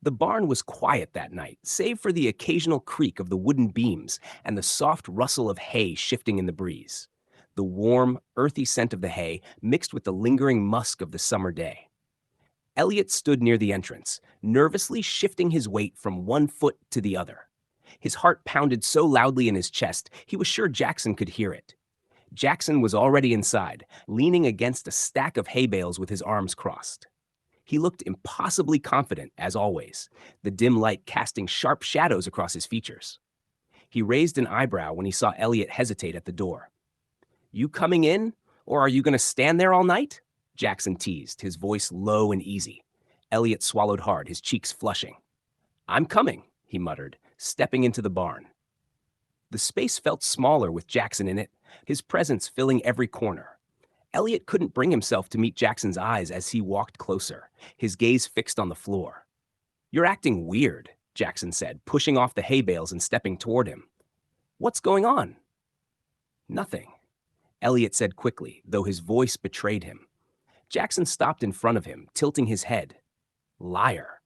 The barn was quiet that night, save for the occasional creak of the wooden beams and the soft rustle of hay shifting in the breeze. The warm, earthy scent of the hay mixed with the lingering musk of the summer day. Elliot stood near the entrance, nervously shifting his weight from one foot to the other. His heart pounded so loudly in his chest, he was sure Jackson could hear it. Jackson was already inside, leaning against a stack of hay bales with his arms crossed. He looked impossibly confident, as always, the dim light casting sharp shadows across his features. He raised an eyebrow when he saw Elliot hesitate at the door. "You coming in, or are you going to stand there all night?" Jackson teased, his voice low and easy. Elliot swallowed hard, his cheeks flushing. "I'm coming," he muttered, stepping into the barn. The space felt smaller with Jackson in it, his presence filling every corner. Elliot couldn't bring himself to meet Jackson's eyes as he walked closer, his gaze fixed on the floor. "You're acting weird," Jackson said, pushing off the hay bales and stepping toward him. "What's going on?" "Nothing," Elliot said quickly, though his voice betrayed him. Jackson stopped in front of him, tilting his head. "Liar."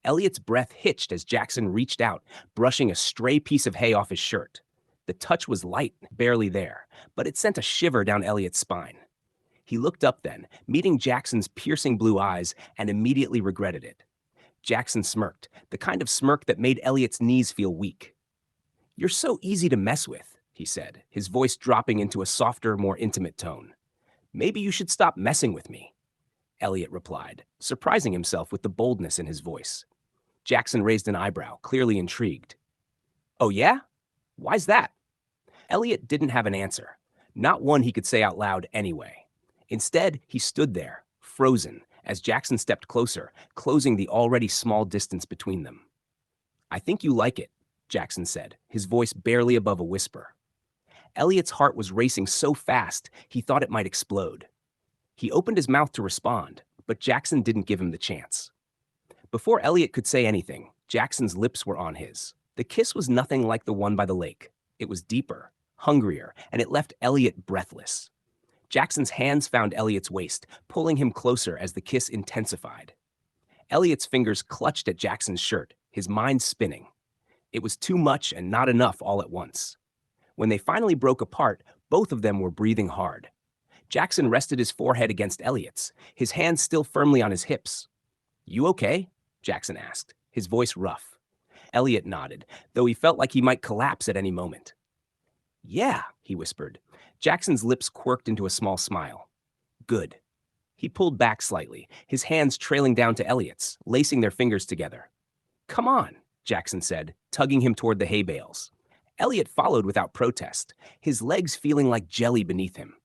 Elliot's breath hitched as Jackson reached out, brushing a stray piece of hay off his shirt. The touch was light, barely there, but it sent a shiver down Elliot's spine. He looked up then, meeting Jackson's piercing blue eyes, and immediately regretted it. Jackson smirked, the kind of smirk that made Elliot's knees feel weak. "You're so easy to mess with," he said, his voice dropping into a softer, more intimate tone. "Maybe you should stop messing with me," Elliot replied, surprising himself with the boldness in his voice. Jackson raised an eyebrow, clearly intrigued. "Oh yeah? Why's that?" Elliot didn't have an answer, not one he could say out loud anyway. Instead, he stood there, frozen, as Jackson stepped closer, closing the already small distance between them. "I think you like it," Jackson said, his voice barely above a whisper. Elliot's heart was racing so fast, he thought it might explode. He opened his mouth to respond, but Jackson didn't give him the chance. Before Elliot could say anything, Jackson's lips were on his. The kiss was nothing like the one by the lake. It was deeper, hungrier, and it left Elliot breathless. Jackson's hands found Elliot's waist, pulling him closer as the kiss intensified. Elliot's fingers clutched at Jackson's shirt, his mind spinning. It was too much and not enough all at once. When they finally broke apart, both of them were breathing hard. Jackson rested his forehead against Elliot's, his hands still firmly on his hips. "You okay?" Jackson asked, his voice rough. Elliot nodded, though he felt like he might collapse at any moment. "Yeah," he whispered. Jackson's lips quirked into a small smile. "Good." He pulled back slightly, his hands trailing down to Elliot's, lacing their fingers together. "Come on," Jackson said, tugging him toward the hay bales. Elliot followed without protest, his legs feeling like jelly beneath him.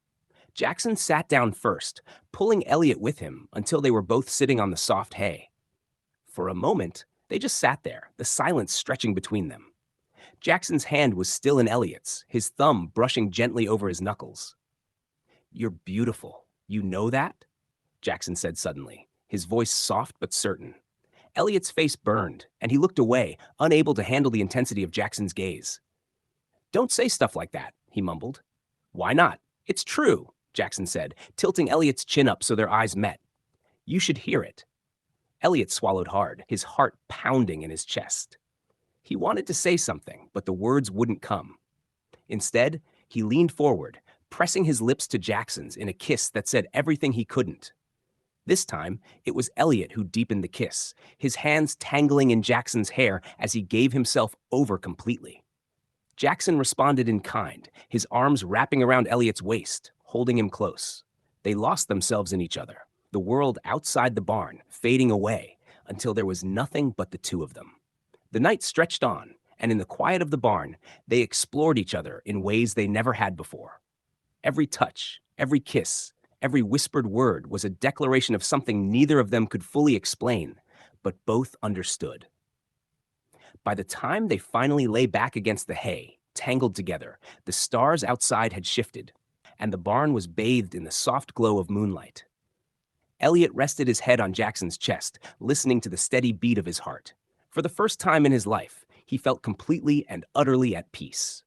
Jackson sat down first, pulling Elliot with him until they were both sitting on the soft hay. For a moment, they just sat there, the silence stretching between them. Jackson's hand was still in Elliot's, his thumb brushing gently over his knuckles. "You're beautiful. You know that?" Jackson said suddenly, his voice soft but certain. Elliot's face burned, and he looked away, unable to handle the intensity of Jackson's gaze. "Don't say stuff like that," he mumbled. "Why not? It's true," Jackson said, tilting Elliot's chin up so their eyes met. "You should hear it." Elliot swallowed hard, his heart pounding in his chest. He wanted to say something, but the words wouldn't come. Instead, he leaned forward, pressing his lips to Jackson's in a kiss that said everything he couldn't. This time, it was Elliot who deepened the kiss, his hands tangling in Jackson's hair as he gave himself over completely. Jackson responded in kind, his arms wrapping around Elliot's waist, holding him close. They lost themselves in each other, the world outside the barn fading away until there was nothing but the two of them. The night stretched on, and in the quiet of the barn, they explored each other in ways they never had before. Every touch, every kiss, every whispered word was a declaration of something neither of them could fully explain, but both understood. By the time they finally lay back against the hay, tangled together, the stars outside had shifted, and the barn was bathed in the soft glow of moonlight. Elliot rested his head on Jackson's chest, listening to the steady beat of his heart. For the first time in his life, he felt completely and utterly at peace.